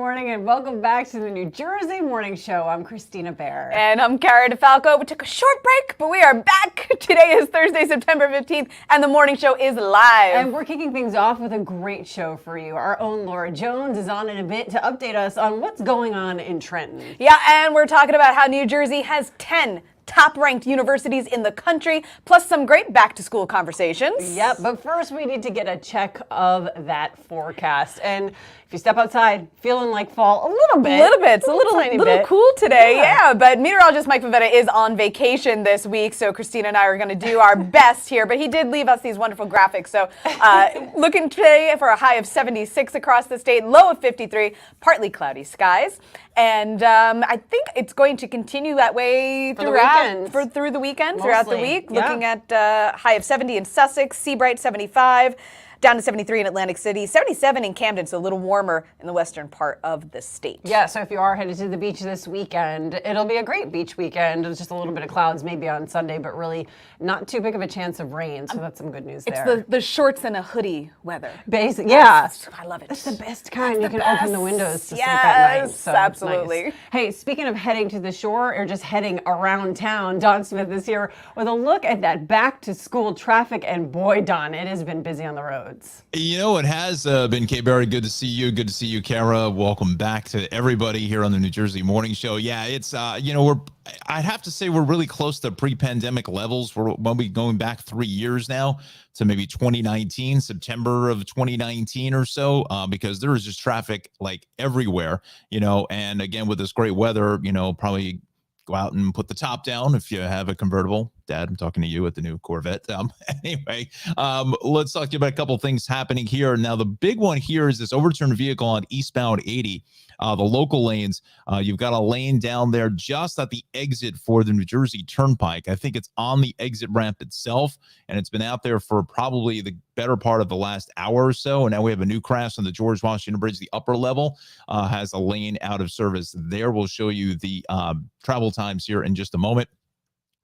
morning, and welcome back to the New Jersey Morning Show. I'm Kristina Behr. And I'm Cara DeFalco. We took a short break, but we are back. Today is Thursday, September 15th, and the morning show is live. And we're kicking things off with a great show for you. Our own Laura Jones is on in a bit to update us on what's going on in Trenton. Yeah, and we're talking about how New Jersey has 10 top-ranked universities in the country, plus some great back-to-school conversations. Yep, but first we need to get a check of that forecast. And if you step outside feeling like fall a little bit. It's a little cool today, yeah. But meteorologist Mike Favetta is on vacation this week, so Kristina and I are going to do our best here. But he did leave us these wonderful graphics. So looking today for a high of 76 across the state, low of 53, partly cloudy skies. And I think it's going to continue that way throughout the weekend, throughout the week. Yeah. Looking at high of 70 in Sussex, Seabright 75, down to 73 in Atlantic City, 77 in Camden, so a little warmer in the western part of the state. Yeah, so if you are headed to the beach this weekend, it'll be a great beach weekend. It's just a little bit of clouds maybe on Sunday, but really not too big of a chance of rain, so that's some good news there. It's the shorts and a hoodie weather. Basic, yeah. I love it. It's the best kind. You can open the windows to sleep at night. So absolutely. Nice. Hey, speaking of heading to the shore or just heading around town, Don Smith is here with a look at that back-to-school traffic, and boy, Don, it has been busy on the roads. You know, it has been, K. Barry. Good to see you. Good to see you, Cara. Welcome back to everybody here on the New Jersey Morning Show. Yeah, it's, I'd have to say we're really close to pre-pandemic levels. We're going back 3 years now to maybe 2019, September of 2019 or so, because there is just traffic like everywhere, and again, with this great weather, probably go out and put the top down if you have a convertible. Dad, I'm talking to you at the new Corvette. Anyway, let's talk to you about a couple of things happening here. Now, the big one here is this overturned vehicle on eastbound 80. The local lanes, you've got a lane down there just at the exit for the New Jersey Turnpike. I think it's on the exit ramp itself, and it's been out there for probably the better part of the last hour or so. And now we have a new crash on the George Washington Bridge. The upper level has a lane out of service there. We'll show you the travel times here in just a moment.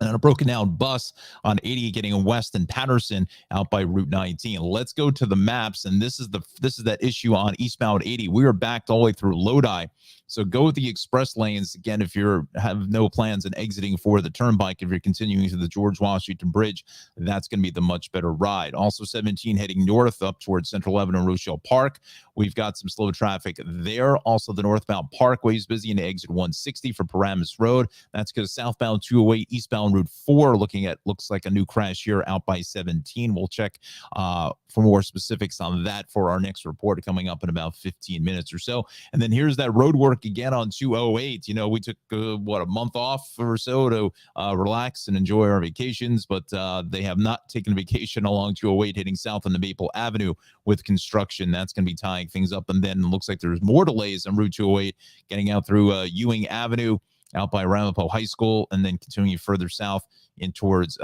And a broken down bus on 80 getting west in Patterson out by Route 19. Let's go to the maps, and this is that issue on eastbound 80. We are backed all the way through Lodi. So go with the express lanes again if you have no plans on exiting for the turnpike. If you're continuing to the George Washington Bridge, that's going to be the much better ride. Also 17 heading north up towards Central Avenue and Rochelle Park. We've got some slow traffic there. Also the northbound Parkway is busy into exit 160 for Paramus Road. That's because southbound 208, eastbound Route 4 looks like a new crash here out by 17. We'll check for more specifics on that for our next report coming up in about 15 minutes or so. And then here's that road work again on 208. We took a month off or so to relax and enjoy our vacations, but they have not taken a vacation along 208 heading south on the Maple Avenue with construction. That's going to be tying things up. And then it looks like there's more delays on Route 208 getting out through Ewing Avenue out by Ramapo High School, and then continuing further south in towards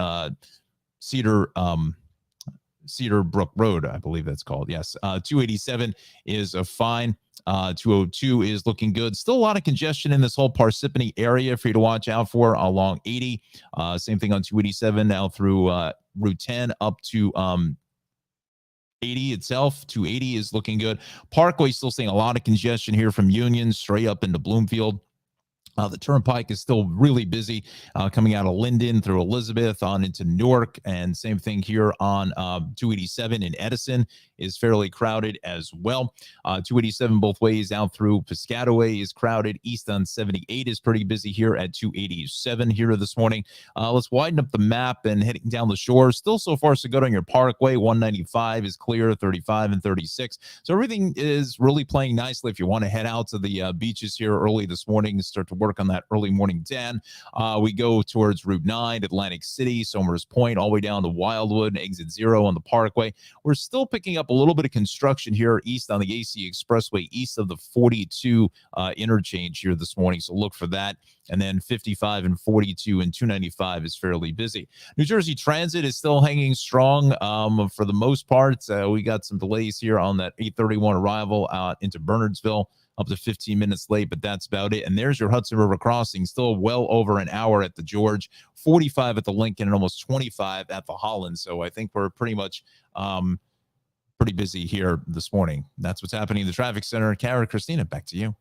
Cedar Brook Road, I believe that's called. Yes. 287 is fine. 202 is looking good. Still a lot of congestion in this whole Parsippany area for you to watch out for along 80. Same thing on 287 now through Route 10 up to 80 itself. 280 is looking good. Parkway still seeing a lot of congestion here from Union straight up into Bloomfield. The Turnpike is still really busy coming out of Linden through Elizabeth on into Newark, and same thing here on 287 in Edison is fairly crowded as well. 287 both ways out through Piscataway is crowded. East on 78 is pretty busy here at 287 here this morning. Let's widen up the map and heading down the shore. Still so far so good on your Parkway. 195 is clear, 35 and 36. So everything is really playing nicely if you want to head out to the beaches here early this morning and start to work on that early morning 10. We go towards Route 9, Atlantic City, Somers Point, all the way down to Wildwood, exit 0 on the Parkway. We're still picking up a little bit of construction here east on the AC Expressway, east of the 42 interchange here this morning. So look for that. And then 55 and 42 and 295 is fairly busy. New Jersey Transit is still hanging strong for the most part. We got some delays here on that 8:31 arrival out into Bernardsville, up to 15 minutes late, but that's about it. And there's your Hudson River crossing, still well over an hour at the George, 45 at the Lincoln, and almost 25 at the Holland. So I think we're pretty much pretty busy here this morning. That's what's happening in the traffic center. Cara, Kristina, back to you.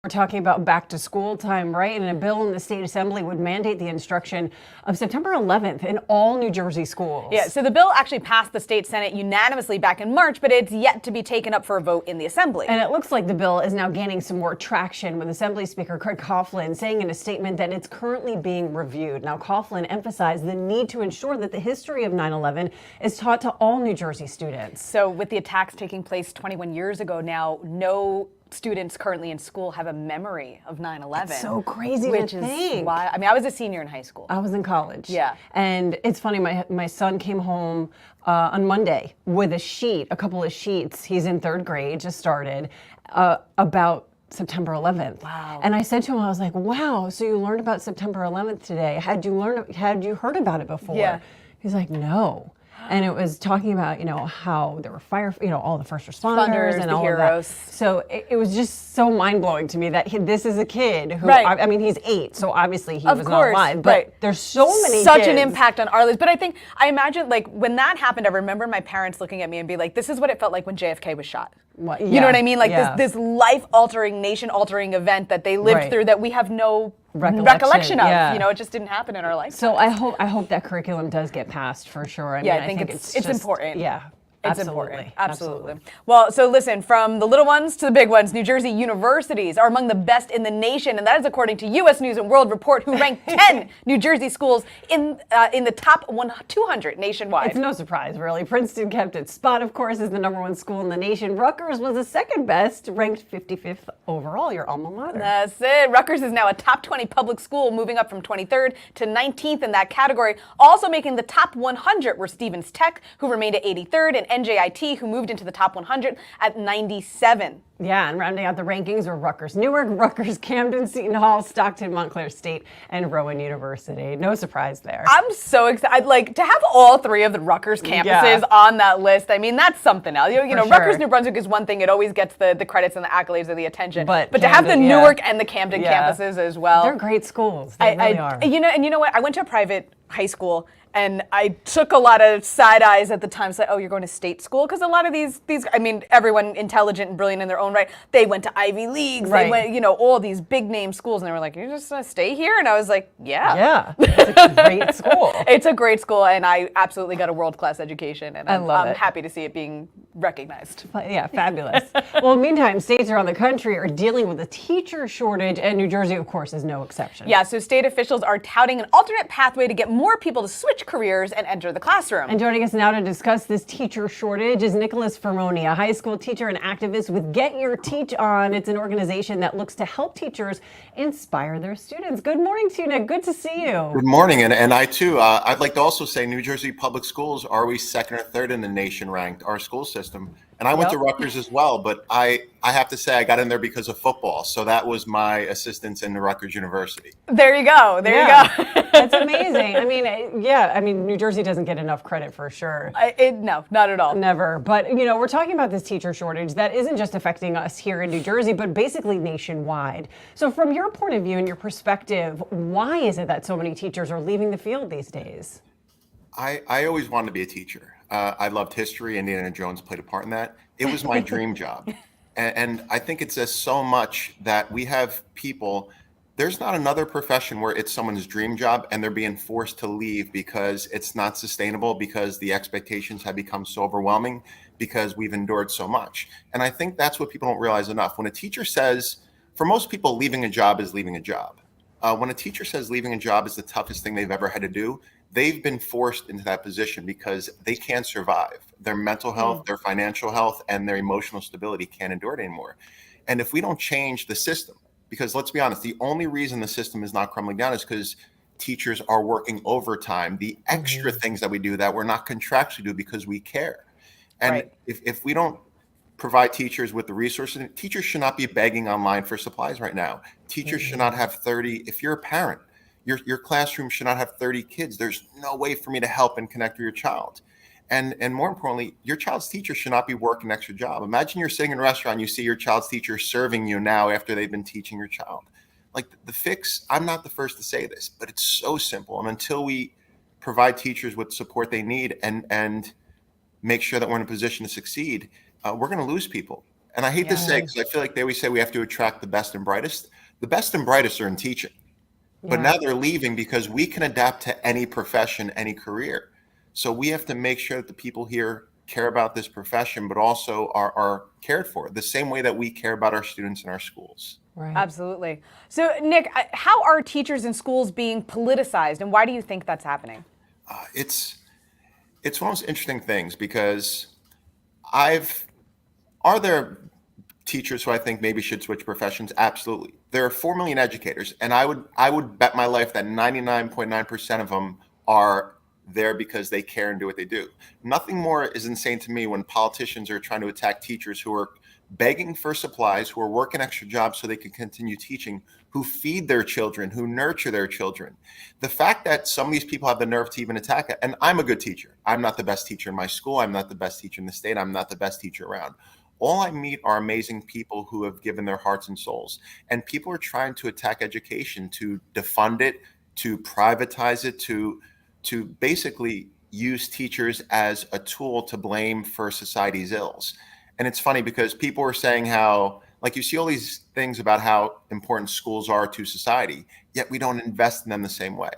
We're talking about back to school time, right? And a bill in the state assembly would mandate the instruction of September 11th in all New Jersey schools. Yeah, so the bill actually passed the state Senate unanimously back in March, but it's yet to be taken up for a vote in the assembly. And it looks like the bill is now gaining some more traction, with Assembly Speaker Craig Coughlin saying in a statement that it's currently being reviewed. Now, Coughlin emphasized the need to ensure that the history of 9/11 is taught to all New Jersey students. So with the attacks taking place 21 years ago now, no students currently in school have a memory of 9/11. It's so crazy which to is think. why, I mean, I was a senior in high school. I was in college. Yeah. And it's funny, my son came home on Monday with a couple of sheets. He's in third grade, just started, about September 11th. Wow. And I said to him, I was like, wow, so you learned about September 11th today. Had you heard about it before? Yeah. He's like, no. And it was talking about, how there were all the first responders and the all heroes. of that. So it was just so mind-blowing to me that this is a kid who, Right. I mean, he's 8, so obviously he Of was course, not alive. But right. there's so many Such kids. an impact on our lives. But I imagine, like, when that happened, I remember my parents looking at me and be like, this is what it felt like when JFK was shot. What? You Yeah, know what I mean? Like yeah. this life-altering, nation-altering event that they lived Right. through that we have no Recollection, of. yeah. It just didn't happen in our life. So I hope that curriculum does get passed for sure. I think it's just important. Yeah. It's Absolutely. important. Absolutely. Well, so listen, from the little ones to the big ones, New Jersey universities are among the best in the nation, and that is according to U.S. News and World Report, who ranked 10 New Jersey schools in the top 200 nationwide. It's no surprise, really. Princeton kept its spot, of course, as the #1 school in the nation. Rutgers was the second best, ranked 55th overall, your alma mater. That's it. Rutgers is now a top 20 public school, moving up from 23rd to 19th in that category. Also making the top 100 were Stevens Tech, who remained at 83rd, and NJIT, who moved into the top 100 at 97. Yeah, and rounding out the rankings were Rutgers Newark, Rutgers Camden, Seton Hall, Stockton, Montclair State, and Rowan University. No surprise there. I'm so excited. Like, to have all three of the Rutgers campuses on that list, I mean, that's something else. You know, sure. Rutgers, New Brunswick is one thing. It always gets the credits and the accolades and the attention. But to have the Camden, Newark and the Camden campuses as well. They're great schools. They really are. You know what? I went to a private high school, and I took a lot of side eyes at the time. It's like, oh, you're going to state school? Because a lot of these, I mean, everyone intelligent and brilliant in their own right, they went to Ivy Leagues, Right. they went, all these big name schools, and they were like, you're just going to stay here? And I was like, yeah. Yeah, it's a great school. It's a great school, and I absolutely got a world-class education, and I'm love it. happy to see it being recognized. Yeah, fabulous. Well, meantime, states around the country are dealing with a teacher shortage, and New Jersey, of course, is no exception. Yeah, so state officials are touting an alternate pathway to get more people to switch careers and enter the classroom. And joining us now to discuss this teacher shortage is Nicholas Fermoni, a high school teacher and activist with Get Your Teach On. It's an organization that looks to help teachers inspire their students. Good morning to you, Nick. Good to see you. Good morning, and I too, I'd like to also say New Jersey public schools, are we second or third in the nation ranked, our school system? And I went to Rutgers as well, but I have to say I got in there because of football. So that was my assistance in the Rutgers University. There you go. There you go. That's amazing. I mean, New Jersey doesn't get enough credit for sure. No, not at all. Never. But, we're talking about this teacher shortage that isn't just affecting us here in New Jersey, but basically nationwide. So from your point of view and your perspective, why is it that so many teachers are leaving the field these days? I always wanted to be a teacher. I loved history. Indiana Jones played a part in that. It was my dream job. And I think it says so much that we have people, there's not another profession where it's someone's dream job and they're being forced to leave because it's not sustainable, because the expectations have become so overwhelming, because we've endured so much. And I think that's what people don't realize enough. When a teacher says, for most people, leaving a job is leaving a job. When a teacher says leaving a job is the toughest thing they've ever had to do, they've been forced into that position because they can't survive. Their mental health, their financial health, and their emotional stability can't endure it anymore. And if we don't change the system, because let's be honest, the only reason the system is not crumbling down is because teachers are working overtime, the extra things that we do that we're not contractually do because we care. And if we don't provide teachers with the resources, teachers should not be begging online for supplies right now. Teachers should not have 30, if you're a parent, your classroom should not have 30 kids. There's no way for me to help and connect with your child. And more importantly, your child's teacher should not be working an extra job. Imagine you're sitting in a restaurant, you see your child's teacher serving you now after they've been teaching your child. Like the fix, I'm not the first to say this, but it's so simple. And until we provide teachers with support they need and make sure that we're in a position to succeed, we're going to lose people. And I hate to say, because I feel like they always say we have to attract the best and brightest. The best and brightest are in teaching. But now they're leaving because we can adapt to any profession, any career. So we have to make sure that the people here care about this profession, but also are cared for the same way that we care about our students in our schools. Right. Absolutely. So, Nick, how are teachers in schools being politicized, and why do you think that's happening? It's one of those interesting things because are there teachers who I think maybe should switch professions? Absolutely. There are 4 million educators, and I would bet my life that 99.9% of them are there because they care and do what they do. Nothing more is insane to me when politicians are trying to attack teachers who are begging for supplies, who are working extra jobs so they can continue teaching, who feed their children, who nurture their children. The fact that some of these people have the nerve to even attack it, and I'm a good teacher. I'm not the best teacher in my school. I'm not the best teacher in the state. I'm not the best teacher around. All I meet are amazing people who have given their hearts and souls. And people are trying to attack education, to defund it, to privatize it, to basically use teachers as a tool to blame for society's ills. And it's funny because people are saying how, like, you see all these things about how important schools are to society, yet we don't invest in them the same way.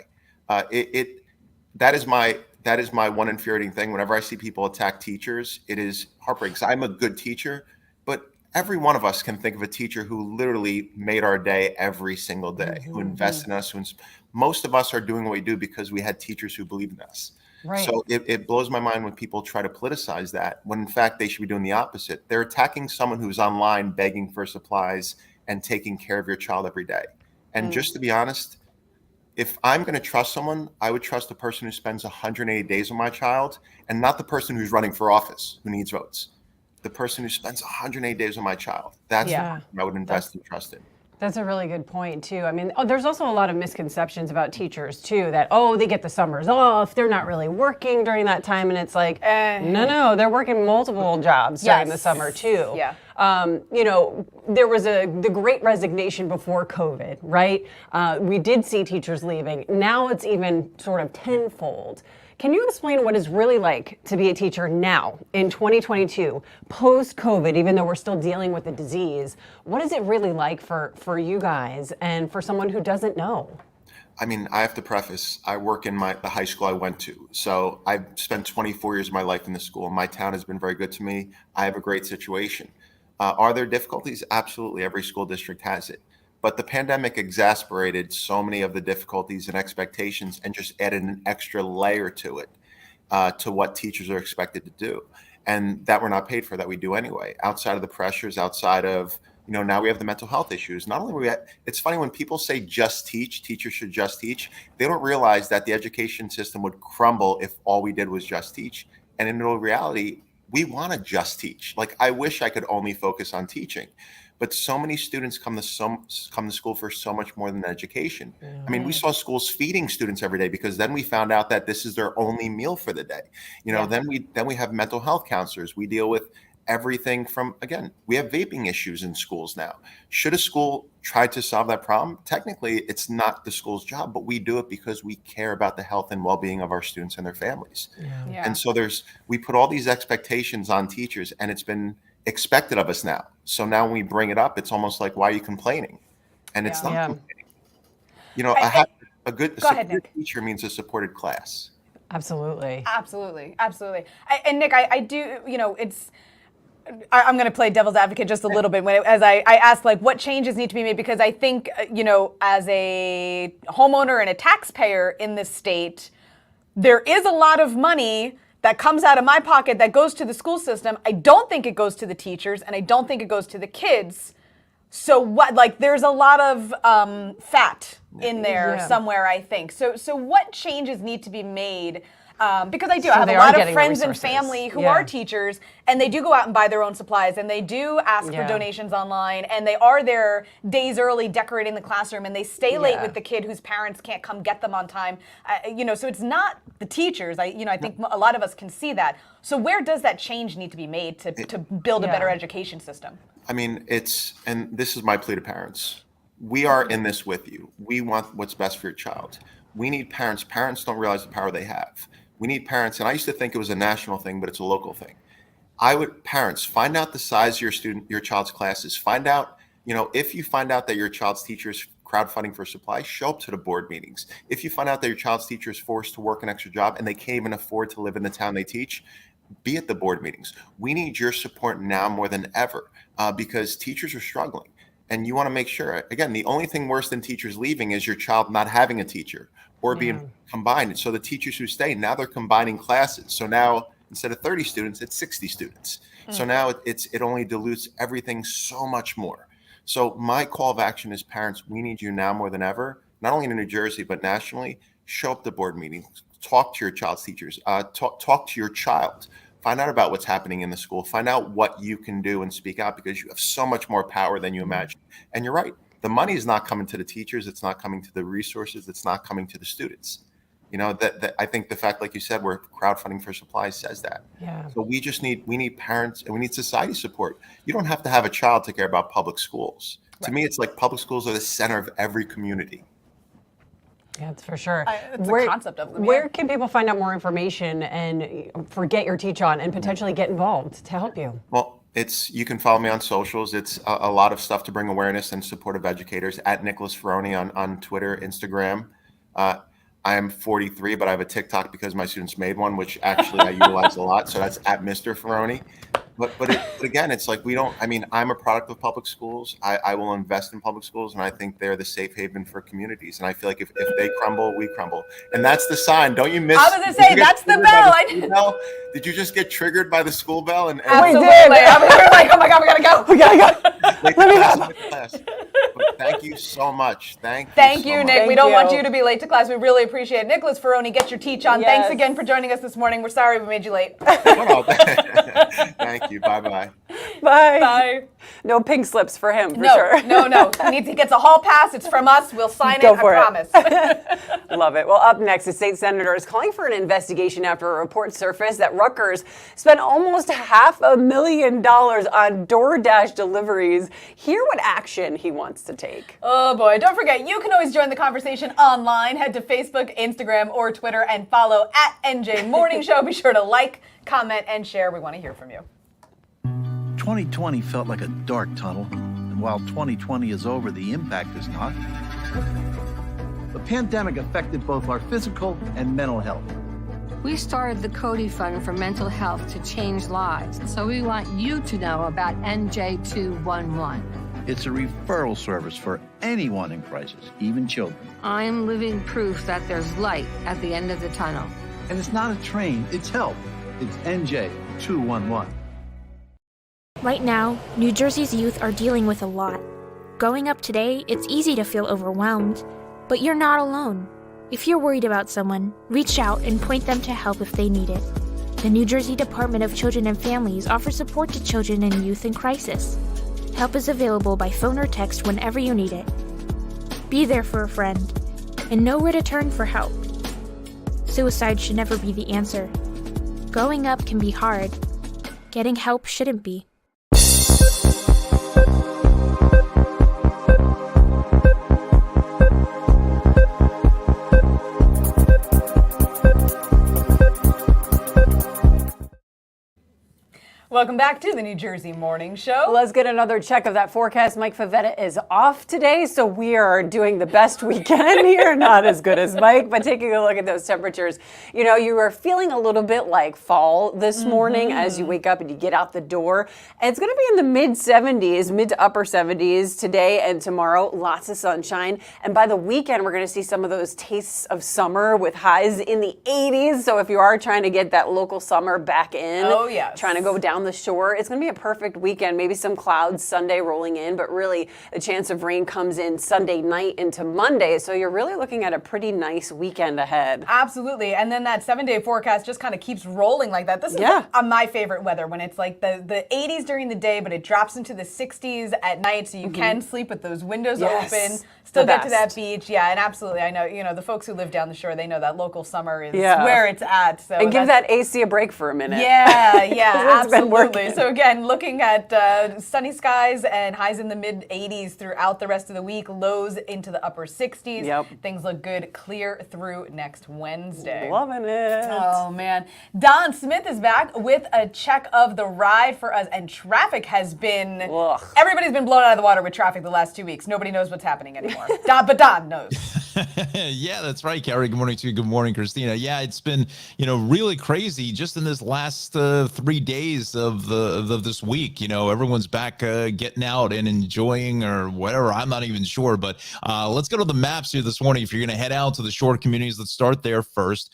That is my one infuriating thing. Whenever I see people attack teachers, it is heartbreaking. 'Cause I'm a good teacher, but every one of us can think of a teacher who literally made our day every single day, who invested in us. Most of us are doing what we do because we had teachers who believed in us. Right. So it blows my mind when people try to politicize that, when in fact they should be doing the opposite. They're attacking someone who's online begging for supplies and taking care of your child every day. And just to be honest, if I'm going to trust someone, I would trust the person who spends 180 days with my child and not the person who's running for office who needs votes. The person who spends 180 days with my child. That's the person I would invest and trust in. That's a really good point, too. I mean, there's also a lot of misconceptions about teachers, too, that, they get the summers off. They're not really working during that time. And it's like, no, they're working multiple jobs during the summer, too. Yeah. There was the great resignation before COVID, right? We did see teachers leaving. Now it's even sort of tenfold. Can you explain what it's really like to be a teacher now in 2022, post-COVID, even though we're still dealing with the disease? What is it really like for you guys and for someone who doesn't know? I mean, I have to preface, I work in the high school I went to. So I've spent 24 years of my life in the school. My town has been very good to me. I have a great situation. Are there difficulties? Absolutely. Every school district has it. But the pandemic exacerbated so many of the difficulties and expectations and just added an extra layer to it, to what teachers are expected to do. And that we're not paid for, that we do anyway. Outside of the pressures, outside of, now we have the mental health issues. Not only it's funny when people say just teach, teachers should just teach, they don't realize that the education system would crumble if all we did was just teach. And in real reality, we want to just teach. Like, I wish I could only focus on teaching. But so many students come to school for so much more than education. I mean, we saw schools feeding students every day because then we found out that this is their only meal for the day. Then we have mental health counselors. We deal with everything from, again, we have vaping issues in schools now. Should a school try to solve that problem? Technically, it's not the school's job, but we do it because we care about the health and well-being of our students and their families. Yeah. And so we put all these expectations on teachers, and it's been expected of us now. So now when we bring it up, it's almost like, why are you complaining? And it's not complaining. A good teacher means a supported class. Absolutely. Absolutely. Absolutely. And Nick, I do, I'm going to play devil's advocate just a little bit as I ask, like, what changes need to be made? Because I think, as a homeowner and a taxpayer in this state, there is a lot of money that comes out of my pocket that goes to the school system. I don't think it goes to the teachers, and I don't think it goes to the kids. So what? Like, there's a lot of fat in there somewhere, I think. So what changes need to be made? Because I have a lot of friends and family who are teachers, and they do go out and buy their own supplies, and they do ask for donations online, and they are there days early decorating the classroom, and they stay late with the kid whose parents can't come get them on time. So it's not the teachers. I think a lot of us can see that. So where does that change need to be made to build a better education system? I mean, and this is my plea to parents. We are in this with you. We want what's best for your child. We need parents. Parents don't realize the power they have. We need parents, and I used to think it was a national thing, but it's a local thing. Parents, find out the size of your child's classes. Find out, if you find out that your child's teacher is crowdfunding for supplies, show up to the board meetings. If you find out that your child's teacher is forced to work an extra job and they can't even afford to live in the town they teach, be at the board meetings. We need your support now more than ever because teachers are struggling. And you want to make sure, again, the only thing worse than teachers leaving is your child not having a teacher or being combined. So the teachers who stay, now they're combining classes. So now instead of 30 students, it's 60 students. So now it only dilutes everything so much more. So my call of action is parents, we need you now more than ever, not only in New Jersey, but nationally. Show up to board meetings, talk to your child's teachers, talk to your child. Find out about what's happening in the school. Find out what you can do and speak out because you have so much more power than you imagine. And you're right. The money is not coming to the teachers. It's not coming to the resources. It's not coming to the students. That I think the fact, like you said, we're crowdfunding for supplies says that. Yeah. So we need parents and we need society support. You don't have to have a child to care about public schools. Right. To me, it's like public schools are the center of every community. Yeah, that's for sure. It's the concept of them. Where can people find out more information and forget your teach on and potentially get involved to help you? Well, you can follow me on socials. It's a lot of stuff to bring awareness and support of educators at Nicholas Ferroni on Twitter, Instagram. I am 43, but I have a TikTok because my students made one, which actually I utilize a lot. So that's at Mr. Ferroni. But again, it's like I'm a product of public schools. I will invest in public schools, and I think they're the safe haven for communities. And I feel like if they crumble, we crumble. And that's the sign. Don't you miss? I was going to say, that's the bell. Did you just get triggered by the school bell? Absolutely. I was like, oh my God, we got to go. We got to go. Let me go. But thank you so much. Thank you, Nick. We don't want you to be late to class. We really appreciate it. Nicholas Ferroni, get your teach on. Yes. Thanks again for joining us this morning. We're sorry we made you late. Thank you. Bye-bye. Bye. Bye. No pink slips for him, for sure. No. He gets a hall pass. It's from us. We'll sign it. I promise. Love it. Well, up next, a state senator is calling for an investigation after a report surfaced that Rutgers spent almost $500,000 on DoorDash deliveries. Hear what action he wants to take. Oh boy. Don't forget, you can always join the conversation online. Head to Facebook, Instagram, or Twitter and follow at NJ Morning Show. Be sure to like, comment, and share. We want to hear from you. 2020 felt like a dark tunnel, and while 2020 is over, the impact is not. The pandemic affected both our physical and mental health. We started the Cody Fund for Mental Health to change lives, so we want you to know about NJ211. It's a referral service for anyone in crisis, even children. I am living proof that there's light at the end of the tunnel. And it's not a train, it's help. It's NJ211. Right now, New Jersey's youth are dealing with a lot. Growing up today, it's easy to feel overwhelmed, but you're not alone. If you're worried about someone, reach out and point them to help if they need it. The New Jersey Department of Children and Families offers support to children and youth in crisis. Help is available by phone or text whenever you need it. Be there for a friend, and know where to turn for help. Suicide should never be the answer. Growing up can be hard. Getting help shouldn't be. Welcome back to the New Jersey Morning Show. Let's get another check of that forecast. Mike Favetta is off today, so we are doing the best we can here. Not as good as Mike, but taking a look at those temperatures. You are feeling a little bit like fall this morning as you wake up and you get out the door. And it's going to be in the mid-70s, mid to upper 70s today and tomorrow. Lots of sunshine. And by the weekend, we're going to see some of those tastes of summer with highs in the 80s. So if you are trying to get that local summer back in, trying to go down the shore, it's going to be a perfect weekend. Maybe some clouds Sunday rolling in, but really the chance of rain comes in Sunday night into Monday. So you're really looking at a pretty nice weekend ahead. Absolutely. And then that 7-day forecast just kind of keeps rolling like that. This is my favorite weather, when it's like the 80s during the day, but it drops into the 60s at night, so you can sleep with those windows open, still get to that beach. Yeah, and absolutely. I know, the folks who live down the shore, they know that local summer is where it's at. So and give that AC a break for a minute. Yeah, It's been Absolutely. So again, looking at sunny skies and highs in the mid 80s throughout the rest of the week, lows into the upper 60s. Yep. Things look good, clear through next Wednesday. Loving it. Oh man. Don Smith is back with a check of the ride for us, and traffic has been, everybody's been blown out of the water with traffic the last 2 weeks. Nobody knows what's happening anymore. But Don knows. Yeah, that's right, Carrie. Good morning to you. Good morning, Kristina. Yeah, it's been, really crazy just in this last 3 days of this week. Everyone's back getting out and enjoying or whatever. I'm not even sure, but let's go to the maps here this morning. If you're going to head out to the shore communities, let's start there first.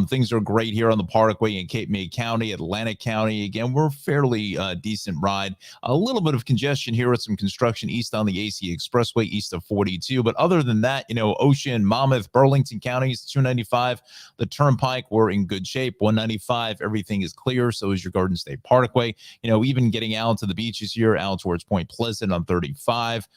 Things are great here on the Parkway in Cape May County, Atlantic County. Again, we're fairly decent ride. A little bit of congestion here with some construction east on the AC Expressway, east of 42. But other than that, Ocean, Monmouth, Burlington counties, 295, the Turnpike, we're in good shape. 195, everything is clear. So is your Garden State Parkway. Even getting out to the beaches here, out towards Point Pleasant on 35,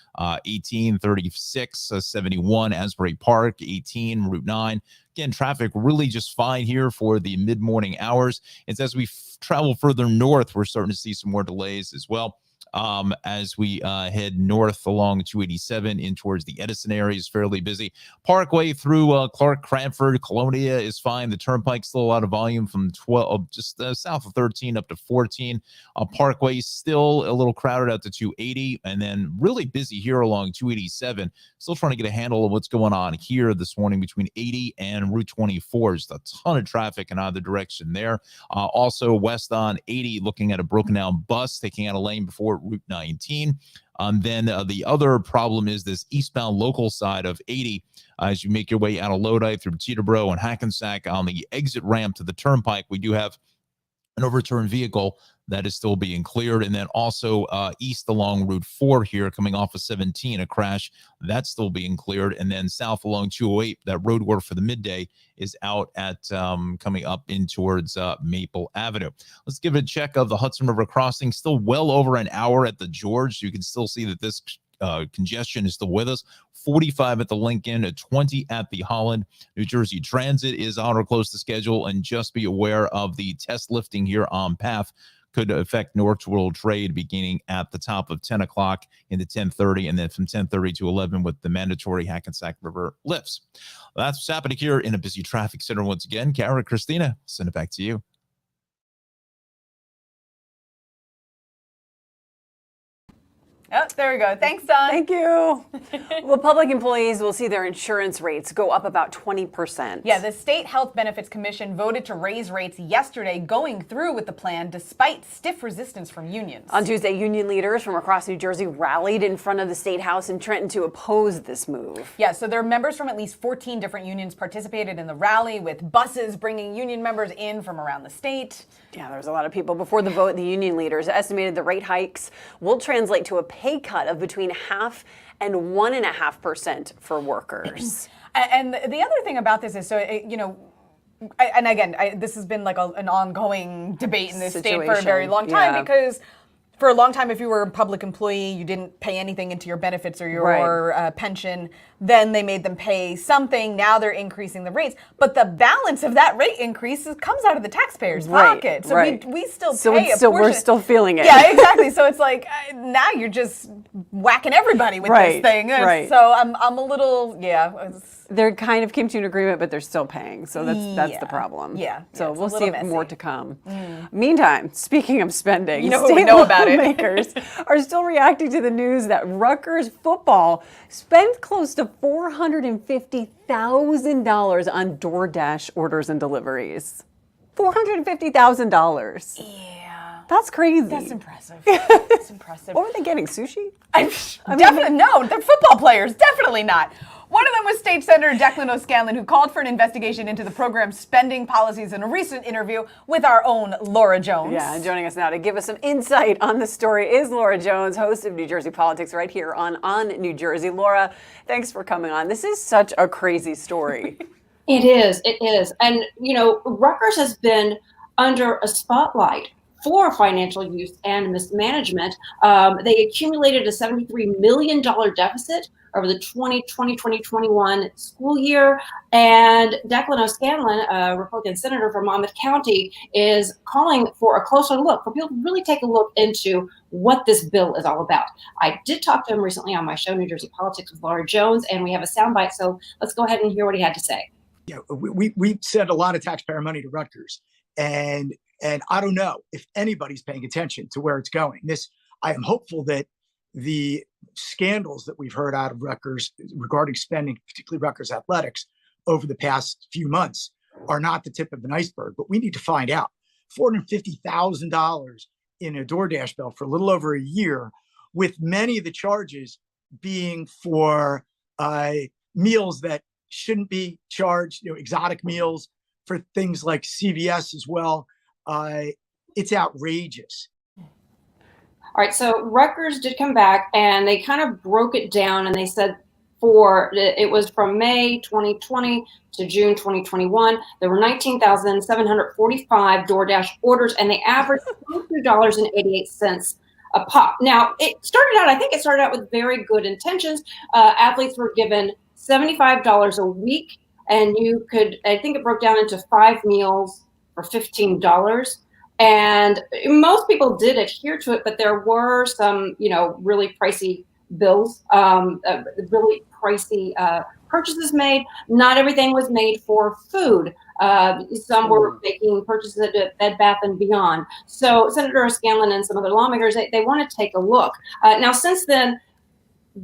18, 36, 71, Asbury Park, 18, Route 9. Again, traffic really just fine here for the mid-morning hours. It's as we travel further north, we're starting to see some more delays as well. As we head north along 287 in towards the Edison area is fairly busy. Parkway through Clark, Cranford, Colonia is fine. The Turnpike still a lot of volume from 12, just south of 13 up to 14. Parkway still a little crowded out to 280, and then really busy here along 287. Still trying to get a handle of what's going on here this morning between 80 and Route 24. There's a ton of traffic in either direction there. Also west on 80, looking at a broken down bus taking out a lane before Route 19. Then the other problem is this eastbound local side of 80 as you make your way out of Lodi through Teterboro and Hackensack on the exit ramp to the Turnpike. We do have an overturned vehicle that is still being cleared. And then also east along Route 4 here, coming off of 17, a crash that's still being cleared. And then south along 208, that road work for the midday is out at coming up in towards Maple Avenue. Let's give a check of the Hudson River crossing. Still well over an hour at the George. You can still see that this congestion is still with us. 45 at the Lincoln, 20 at the Holland. New Jersey Transit is on or close to schedule, and just be aware of the test lifting here on path. Could affect northward trade beginning at the top of 10 o'clock into 10:30, and then from 10:30 to 11 with the mandatory Hackensack River lifts. That's what's happening here in a busy traffic center once again. Kara, Kristina, send it back to you. Oh, there we go. Thanks, Don. Thank you. Well, public employees will see their insurance rates go up about 20%. Yeah, the State Health Benefits Commission voted to raise rates yesterday, going through with the plan despite stiff resistance from unions. On Tuesday, union leaders from across New Jersey rallied in front of the State House in Trenton to oppose this move. Yeah, so there are members from at least 14 different unions participated in the rally, with buses bringing union members in from around the state. Yeah, there's a lot of people. Before the vote, the union leaders estimated the rate hikes will translate to a pay cut of between 0.5% and 1.5% for workers. And the other thing about this is, so, and again, this has been like an ongoing debate in this state for a very long time, because for a long time, if you were a public employee, you didn't pay anything into your benefits or your pension. Then they made them pay something. Now they're increasing the rates. But the balance of that rate increase comes out of the taxpayer's pocket. So we still pay a portion. We're still feeling it. Yeah, exactly. So it's like now you're just whacking everybody with this thing. So I'm a little, They kind of came to an agreement, but they're still paying. So that's the problem. Yeah. So we'll see more to come. Meantime, speaking of spending, we know about it. Makers are still reacting to the news that Rutgers football spent close to $450,000 on DoorDash orders and deliveries. $450,000. Yeah. That's crazy. That's impressive. That's impressive. What were they getting? Sushi? Definitely no. They're football players. Definitely not. One of them was State Senator Declan O'Scanlan, who called for an investigation into the program's spending policies in a recent interview with our own Laura Jones. Yeah, and joining us now to give us some insight on the story is Laura Jones, host of New Jersey Politics right here on New Jersey. Laura, thanks for coming on. This is such a crazy story. It is. And, Rutgers has been under a spotlight for financial use and mismanagement. They accumulated a $73 million deficit over the 2020-2021 school year. And Declan O'Scanlan, a Republican senator from Monmouth County, is calling for a closer look, for people to really take a look into what this bill is all about. I did talk to him recently on my show, New Jersey Politics with Laura Jones, and we have a soundbite. So let's go ahead and hear what he had to say. Yeah, we send a lot of taxpayer money to Rutgers, and I don't know if anybody's paying attention to where it's going. I am hopeful that the scandals that we've heard out of Rutgers regarding spending, particularly Rutgers athletics, over the past few months are not the tip of an iceberg. But we need to find out. $450,000 in a DoorDash bill for a little over a year, with many of the charges being for meals that shouldn't be charged, exotic meals, for things like CVS as well. It's outrageous. All right, so Rutgers did come back and they kind of broke it down, and they said it was from May 2020 to June 2021, there were 19,745 DoorDash orders, and they averaged $22.88 a pop. Now, I think it started out with very good intentions. Athletes were given $75 a week, and I think it broke down into 5 meals for $15. And most people did adhere to it, but there were some, really pricey bills, really pricey purchases made. Not everything was made for food. Some were making purchases at Bed Bath & Beyond. So Senator O'Scanlan and some other lawmakers, they want to take a look. Now, since then,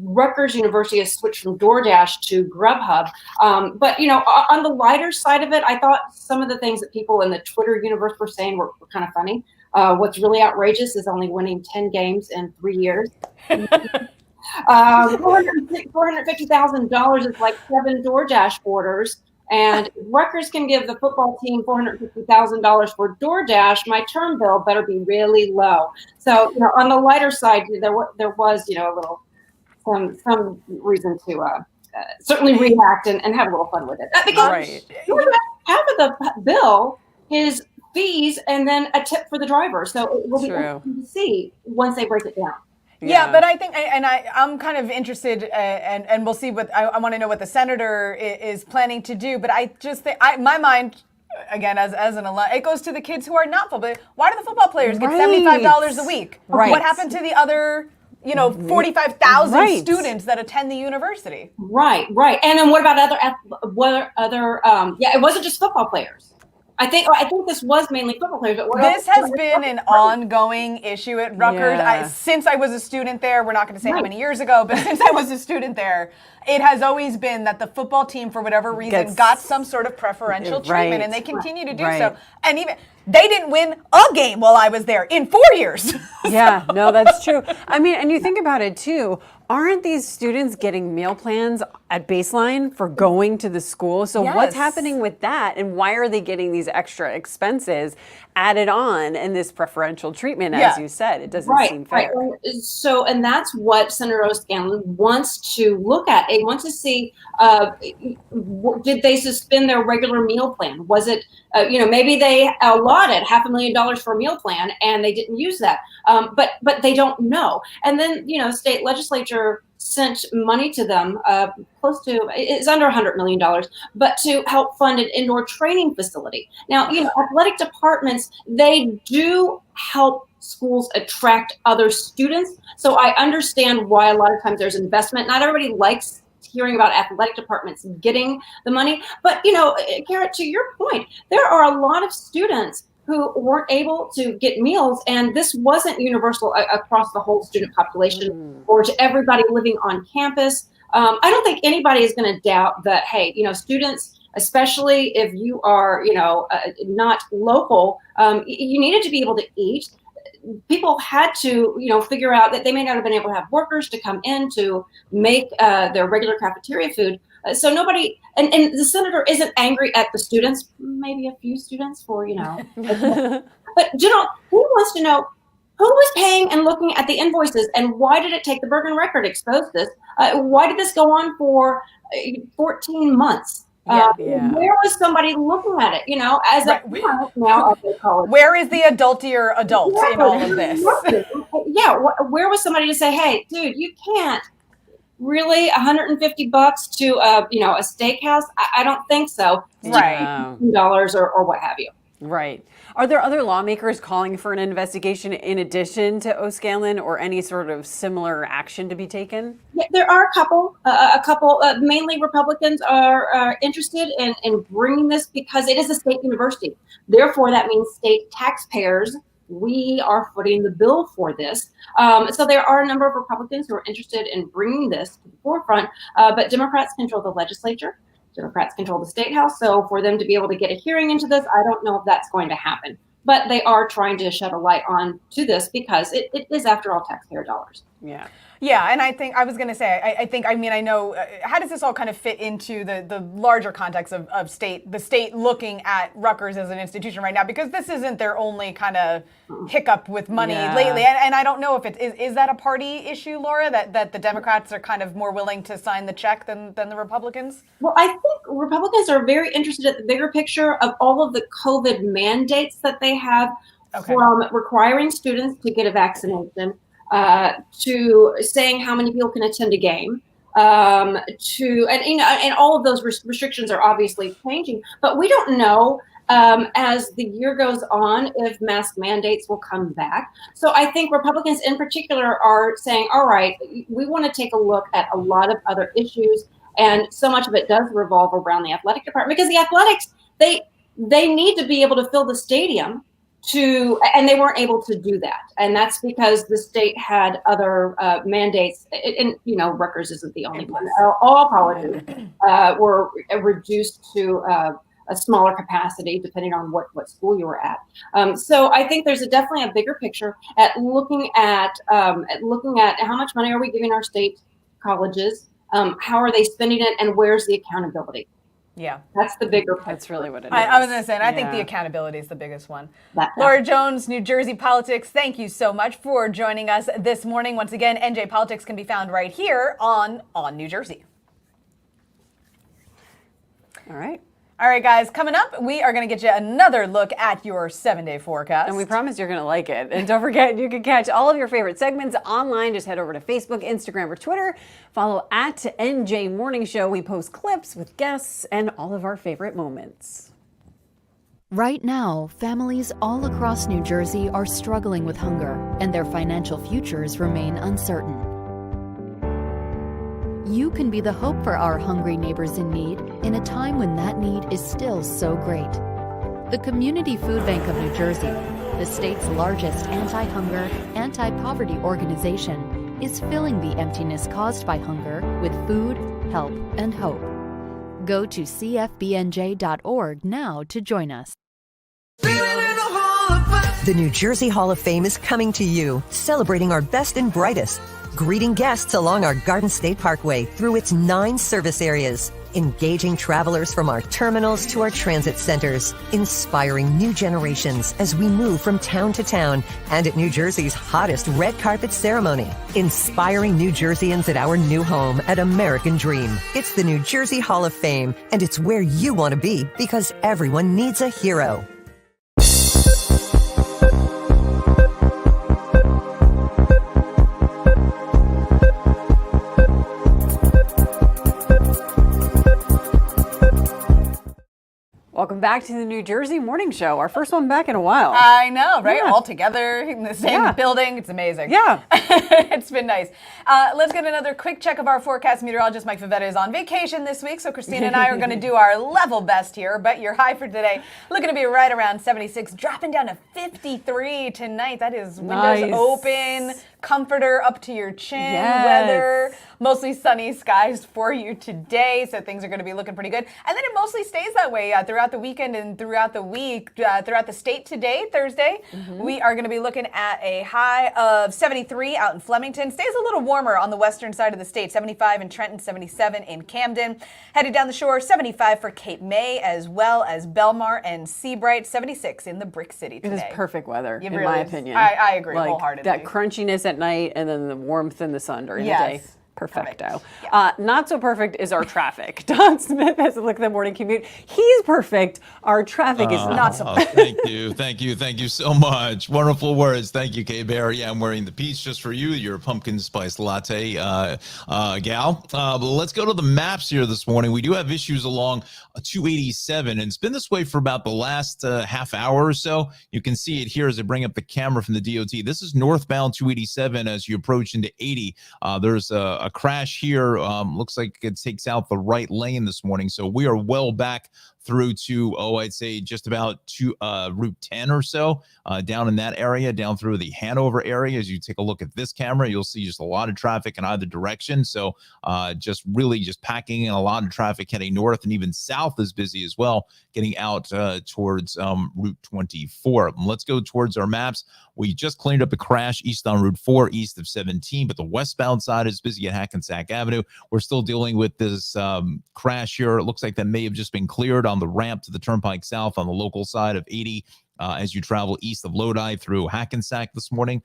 Rutgers University has switched from DoorDash to Grubhub. But, on the lighter side of it, I thought some of the things that people in the Twitter universe were saying were kind of funny. What's really outrageous is only winning 10 games in 3 years. $450,000 is like 7 DoorDash orders. And Rutgers can give the football team $450,000 for DoorDash. My term bill better be really low. So, on the lighter side, there was, a little some reason to certainly react and have a little fun with it. Because half of the bill is fees and then a tip for the driver. So it will be interesting to see once they break it down. Yeah, but I think, I'm kind of interested, and we'll see what, I want to know what the senator is planning to do, but I just think, my mind, again, as an alum, it goes to the kids who are not football. Why do the football players get $75 a week? Right. What happened to the other 45,000 students that attend the university? Right. And then what about other it wasn't just football players. I think this was mainly football players. But this has been an ongoing issue at Rutgers. Since I was a student there, we're not going to say how many years ago, but since I was a student there, it has always been that the football team, for whatever reason, got some sort of preferential treatment, and they continue to do so. And even they didn't win a game while I was there in 4 years. Yeah, no, that's true. I mean, and you think about it too. Aren't these students getting meal plans at baseline for going to the school? So what's happening with that? And why are they getting these extra expenses added on in this preferential treatment, as you said? It doesn't seem fair. So, and that's what Senator O'Scanlan wants to look at. He wants to see, did they suspend their regular meal plan? Was it, maybe they allotted $500,000 for a meal plan and they didn't use that. But they don't know. And then, state legislature sent money to them, it's under $100 million, but to help fund an indoor training facility. Now, athletic departments, they do help schools attract other students. So I understand why a lot of times there's investment. Not everybody likes hearing about athletic departments getting the money. But, Garrett, to your point, there are a lot of students who weren't able to get meals, and this wasn't universal across the whole student population or to everybody living on campus. I don't think anybody is going to doubt that, hey, students, especially if you are, not local, you needed to be able to eat. People had to, figure out that they may not have been able to have workers to come in to make their regular cafeteria food. So nobody, and the senator isn't angry at the students, maybe a few students but, he wants to know who was paying and looking at the invoices, and why did it take the Bergen Record expose this? Why did this go on for 14 months? Yeah. Where was somebody looking at it? You know, as a parent now of the college. Where is the adultier adult in all of this? Yeah, where was somebody to say, hey, dude, you can't really $150 to a steakhouse? I don't think so. Right. $2 or what have you. Right. Are there other lawmakers calling for an investigation in addition to O'Scanlan or any sort of similar action to be taken? Yeah, there are a couple. Mainly Republicans are interested in bringing this because it is a state university. Therefore, that means state taxpayers. We are footing the bill for this. So there are a number of Republicans who are interested in bringing this to the forefront, but Democrats control the legislature. Democrats control the state house. So for them to be able to get a hearing into this, I don't know if that's going to happen. But they are trying to shed a light on to this because it is, after all, taxpayer dollars. Yeah. Yeah, and I think I was going to say, I know, how does this all kind of fit into the larger context of the state looking at Rutgers as an institution right now? Because this isn't their only kind of hiccup with money lately. And I don't know if is that a party issue, Laura, that the Democrats are kind of more willing to sign the check than the Republicans? Well, I think Republicans are very interested in the bigger picture of all of the COVID mandates that they have, from requiring students to get a vaccination, to saying how many people can attend a game, and all of those restrictions are obviously changing, but we don't know as the year goes on if mask mandates will come back. So I think Republicans in particular are saying, all right, we want to take a look at a lot of other issues, and so much of it does revolve around the athletic department, because the athletics, they need to be able to fill the stadium, and they weren't able to do that. And that's because the state had other mandates. And, Rutgers isn't the only one. All colleges were reduced to a smaller capacity, depending on what school you were at. So I think there's definitely a bigger picture at looking at how much money are we giving our state colleges, how are they spending it, and where's the accountability? Yeah. That's the bigger picture. That's really what it is. I was going to say, and I think the accountability is the biggest one. Laura Jones, New Jersey Politics, thank you so much for joining us this morning. Once again, NJ Politics can be found right here on New Jersey. All right. All right, guys, coming up, we are going to get you another look at your 7-day forecast. And we promise you're going to like it. And don't forget, you can catch all of your favorite segments online. Just head over to Facebook, Instagram, or Twitter. Follow at NJ Morning Show. We post clips with guests and all of our favorite moments. Right now, families all across New Jersey are struggling with hunger, and their financial futures remain uncertain. You can be the hope for our hungry neighbors in need in a time when that need is still so great. The Community Food Bank of New Jersey, the state's largest anti-hunger, anti-poverty organization, is filling the emptiness caused by hunger with food, help, and hope. Go to cfbnj.org now to join us. The New Jersey Hall of Fame is coming to you, celebrating our best and brightest, greeting guests along our Garden State Parkway through its 9 service areas, engaging travelers from our terminals to our transit centers, inspiring new generations as we move from town to town, and at New Jersey's hottest red carpet ceremony, inspiring New Jerseyans at our new home at American Dream. It's the New Jersey Hall of Fame, and it's where you want to be, because everyone needs a hero. Welcome back to the New Jersey Morning Show, our first one back in a while. I know, right? All together in the same building. It's amazing. Yeah. It's been nice. Let's get another quick check of our forecast. Meteorologist Mike Favetta is on vacation this week, so Kristina and I are going to do our level best here, but your high for today looking to be right around 76, dropping down to 53 tonight. That is windows open, comforter up to your chin weather, mostly sunny skies for you today, so things are going to be looking pretty good. And then it mostly stays that way throughout the weekend and throughout the week. Throughout the state today, Thursday, we are going to be looking at a high of 73 out in Flemington. Stays a little warmer on the western side of the state, 75 in Trenton, 77 in Camden. Headed down the shore, 75 for Cape May, as well as Belmar and Seabright, 76 in the Brick City today. It is perfect weather, in really my is. opinion. I agree wholeheartedly. That crunchiness at night and then the warmth in the sun during the day. Perfecto. Not so perfect is our traffic. Don Smith has a look at the morning commute. He's perfect. Our traffic is not so perfect. Thank you so much. Wonderful words. Thank you, Kay Behr. Yeah, I'm wearing the peach just for you, your pumpkin spice latte gal. But let's go to the maps here this morning. We do have issues along 287, and it's been this way for about the last half hour or so. You can see it here as I bring up the camera from the DOT. This is northbound 287 as you approach into 80. There's a crash here. Looks like it takes out the right lane this morning. So we are well back through to, I'd say just about to Route 10 or so, down in that area, down through the Hanover area. As you take a look at this camera, you'll see just a lot of traffic in either direction. So just packing in a lot of traffic heading north, and even south is busy as well, getting out towards Route 24. Let's go towards our maps. We just cleaned up a crash east on Route 4, east of 17, but the westbound side is busy at Hackensack Avenue. We're still dealing with this crash here. It looks like that may have just been cleared on the ramp to the Turnpike South on the local side of 80 as you travel east of Lodi through Hackensack this morning.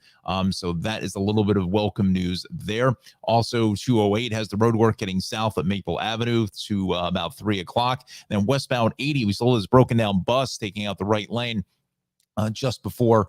So that is a little bit of welcome news there. Also, 208 has the road work getting south at Maple Avenue to about 3 o'clock. Then westbound 80, we still have this broken down bus taking out the right lane just before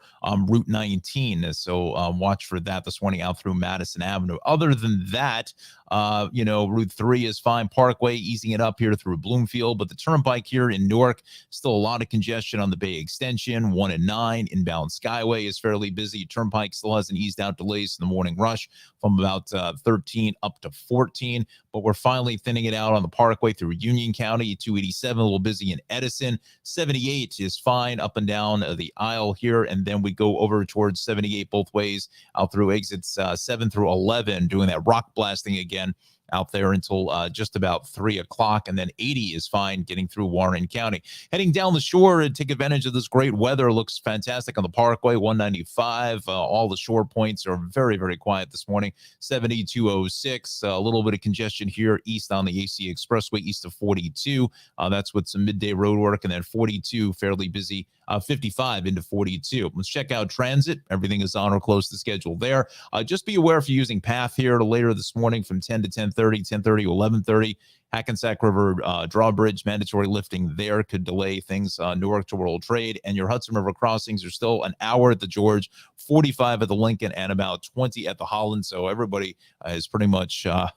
Route 19. So watch for that this morning out through Madison Avenue. Other than that, Route 3 is fine. Parkway easing it up here through Bloomfield, but the Turnpike here in Newark, still a lot of congestion on the Bay Extension. 1 and 9 inbound Skyway is fairly busy. Turnpike still hasn't eased out delays in the morning rush from about 13 up to 14, but we're finally thinning it out on the Parkway through Union County. 287 a little busy in Edison. 78 is fine up and down the aisle here, and then we go over towards 78 both ways out through exits 7 through 11, doing that rock blasting again out there until just about 3 o'clock. And then 80 is fine getting through Warren County. Heading down the shore to take advantage of this great weather. Looks fantastic on the Parkway, 195. All the shore points are very, very quiet this morning. 7206, a little bit of congestion here east on the AC Expressway, east of 42. That's with some midday road work. And then 42, fairly busy. 55 into 42. Let's check out transit. Everything is on or close to schedule there. Just be aware if you're using Path here later this morning from 10 to 10:30 to 11:30. Hackensack River drawbridge, mandatory lifting there could delay things Newark to World Trade. And your Hudson River crossings are still an hour at the George, 45 at the Lincoln, and about 20 at the Holland. So everybody is pretty much kind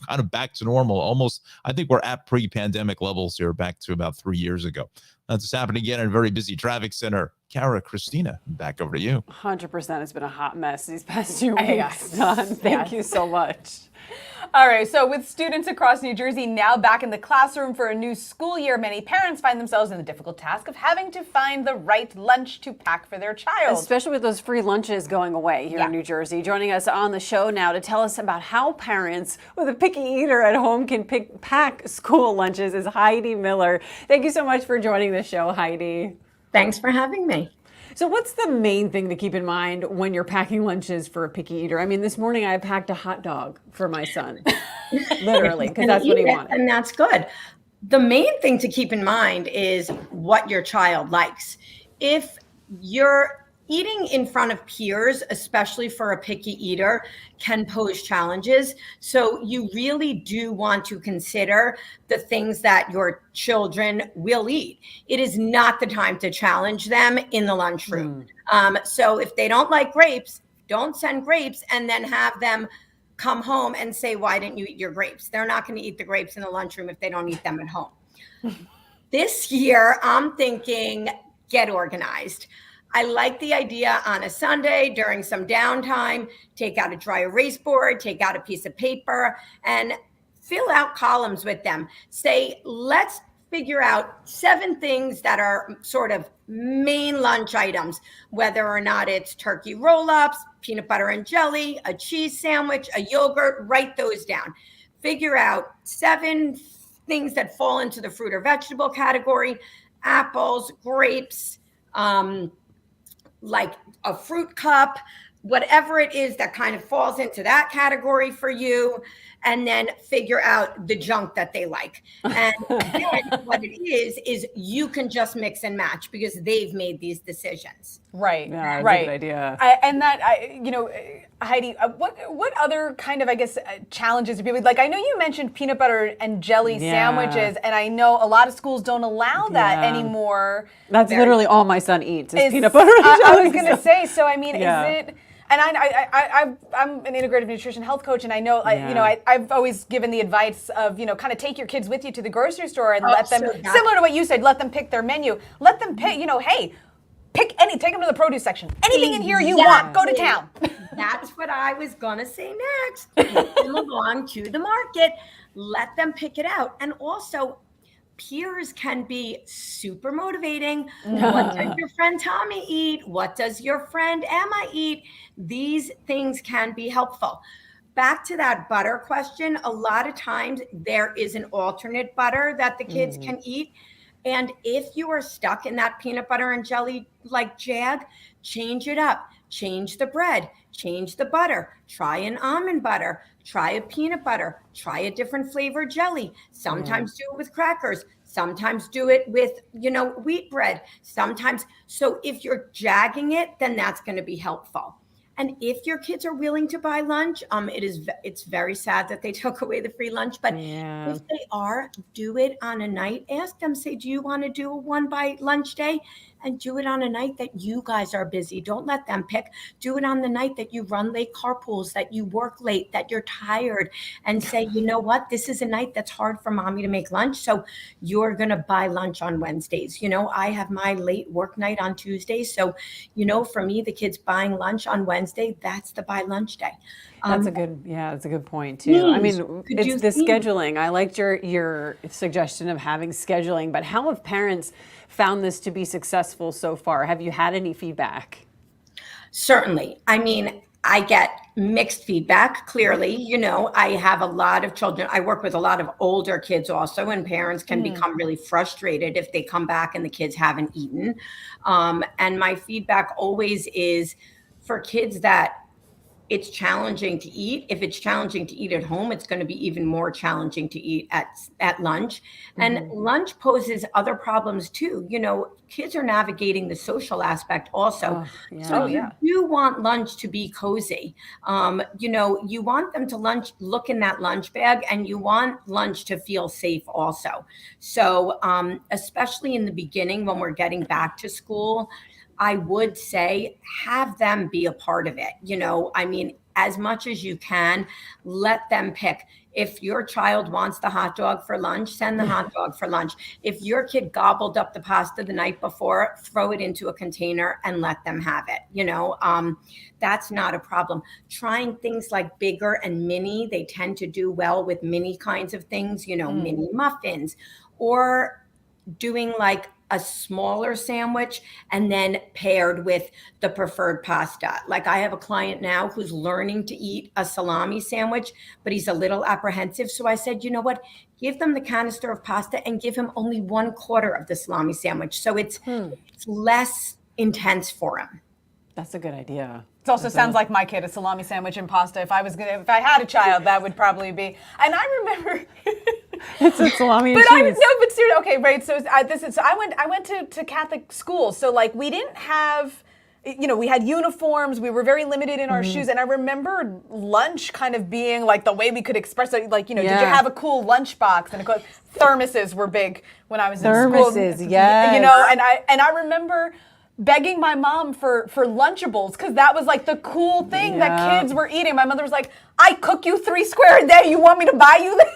of back to normal. Almost, I think we're at pre-pandemic levels here, back to about 3 years ago. That's what's happening again in a very busy traffic center. Kristina, back over to you. 100%. It's been a hot mess these past 2 weeks, Don. Thank you so much. All right, so with students across New Jersey now back in the classroom for a new school year, many parents find themselves in the difficult task of having to find the right lunch to pack for their child. Especially with those free lunches going away here in New Jersey. Joining us on the show now to tell us about how parents with a picky eater at home can pack school lunches is Heidi Miller. Thank you so much for joining the show, Heidi. Thanks for having me. So what's the main thing to keep in mind when you're packing lunches for a picky eater? I mean, this morning I packed a hot dog for my son, literally, because that's what he wanted. And that's good. The main thing to keep in mind is what your child likes. If you're eating in front of peers, especially for a picky eater, can pose challenges. So you really do want to consider the things that your children will eat. It is not the time to challenge them in the lunchroom. So if they don't like grapes, don't send grapes and then have them come home and say, why didn't you eat your grapes? They're not going to eat the grapes in the lunchroom if they don't eat them at home. This year, I'm thinking, get organized. I like the idea on a Sunday during some downtime, take out a dry erase board, take out a piece of paper and fill out columns with them. Say, let's figure out 7 things that are sort of main lunch items, whether or not it's turkey roll-ups, peanut butter and jelly, a cheese sandwich, a yogurt, write those down. Figure out 7 things that fall into the fruit or vegetable category, apples, grapes, like a fruit cup, whatever it is that kind of falls into that category for you. and then figure out the junk that they like. And then what it is you can just mix and match because they've made these decisions. Right. Yeah, that's right. a good idea. Heidi, what other kind of, I guess, challenges do people like? I know you mentioned peanut butter and jelly sandwiches, and I know a lot of schools don't allow that anymore. That's literally all my son eats is peanut butter and jelly. I was going to say, so I mean, is it? And I'm an integrative nutrition health coach, and I know, I've always given the advice of, kind of take your kids with you to the grocery store and let them, similar to what you said, let them pick their menu. Let them pick, hey, pick take them to the produce section. Anything in here you want, go to town. That's what I was going to say next. Take them along to the market. Let them pick it out. And also, peers can be super motivating. What does your friend Tommy eat? What does your friend Emma eat? These things can be helpful. Back to that butter question, a lot of times there is an alternate butter that the kids can eat. And if you are stuck in that peanut butter and jelly like jag, change it up. Change the bread, change the butter, try an almond butter, try a peanut butter, try a different flavored jelly. Sometimes do it with crackers. Sometimes do it with, wheat bread. Sometimes. So if you're jagging it, then that's going to be helpful. And if your kids are willing to buy lunch, it's very sad that they took away the free lunch. But if they are, do it on a night. Ask them, say, do you want to do a 1-bite lunch day? And do it on a night that you guys are busy. Don't let them pick. Do it on the night that you run late carpools, that you work late, that you're tired, and say, you know what? This is a night that's hard for mommy to make lunch. So you're going to buy lunch on Wednesdays. I have my late work night on Tuesdays. So, for me, the kids buying lunch on Wednesday, that's the buy lunch day. That's a good point too. I mean, it's the scheduling. I liked your suggestion of having scheduling, but how have parents found this to be successful so far? Have you had any feedback? Certainly. I mean, I get mixed feedback, clearly. I have a lot of children. I work with a lot of older kids also, and parents can become really frustrated if they come back and the kids haven't eaten. And my feedback always is for kids that it's challenging to eat. If it's challenging to eat at home, it's going to be even more challenging to eat at lunch. And lunch poses other problems too. Kids are navigating the social aspect also. So you do want lunch to be cozy. You want them to look in that lunch bag, and you want lunch to feel safe also. So especially in the beginning when we're getting back to school, I would say have them be a part of it. As much as you can, let them pick. If your child wants the hot dog for lunch, send the hot dog for lunch. If your kid gobbled up the pasta the night before, throw it into a container and let them have it. That's not a problem. Trying things like bigger and mini, they tend to do well with mini kinds of things, mini muffins, or doing like a smaller sandwich and then paired with the preferred pasta. Like I have a client now who's learning to eat a salami sandwich, but he's a little apprehensive. So I said, you know what, give them the canister of pasta and give him only 1/4 of the salami sandwich. So it's less intense for him. That's a good idea. It also sounds like my kid, a salami sandwich and pasta. If I had a child, that would probably be. And I remember it's a salami and cheese. But seriously, okay, right. So I went to Catholic school. So like we didn't have, we had uniforms. We were very limited in our shoes. And I remember lunch kind of being like the way we could express it. Like, did you have a cool lunch box? And thermoses were big when I was in school. Thermoses, yes. And I remember begging my mom for Lunchables because that was like the cool thing that kids were eating. My mother was like, I cook you 3 square a day. You want me to buy you this?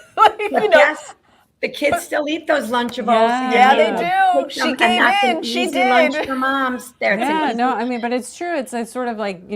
Yes, the kids still eat those Lunchables. Yeah, they do. She gave in. She did. Lunch for moms. But it's true. It's sort of like,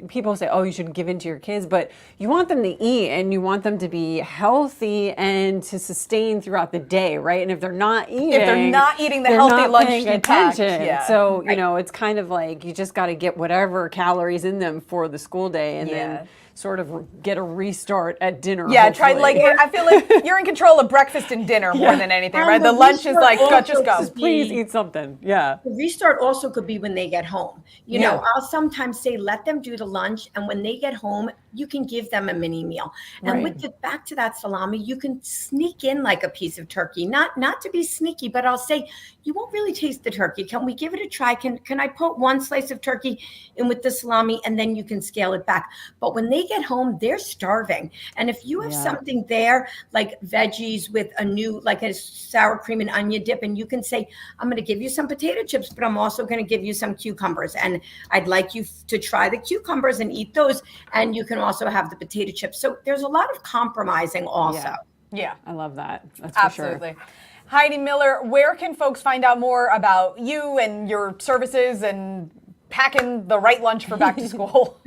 people say, oh, you shouldn't give in to your kids, but you want them to eat and you want them to be healthy and to sustain throughout the day, right? And if they're not eating, the healthy lunch attention. Yeah. So, it's kind of like you just got to get whatever calories in them for the school day and then sort of get a restart at dinner. Yeah, try I feel like you're in control of breakfast breakfast and dinner more than anything, And right? The lunch is like, just go. Please eat something. Yeah. The restart also could be when they get home. You know, I'll sometimes say, let them do the lunch. And when they get home, you can give them a mini meal. And with the, back to that salami, you can sneak in like a piece of turkey, not to be sneaky, but I'll say, you won't really taste the turkey. Can we give it a try? Can I put one slice of turkey in with the salami, and then you can scale it back? But when they get home, they're starving. And if you have something there, like veggies with a new, like a sour cream and onion dip, and you can say, I'm going to give you some potato chips, but I'm also going to give you some cucumbers. And I'd like you to try the cucumbers and eat those. And you can also have the potato chips. So there's a lot of compromising also. Yeah. I love that. That's Absolutely. for sure. Heidi Miller, where can folks find out more about you and your services and packing the right lunch for back to school?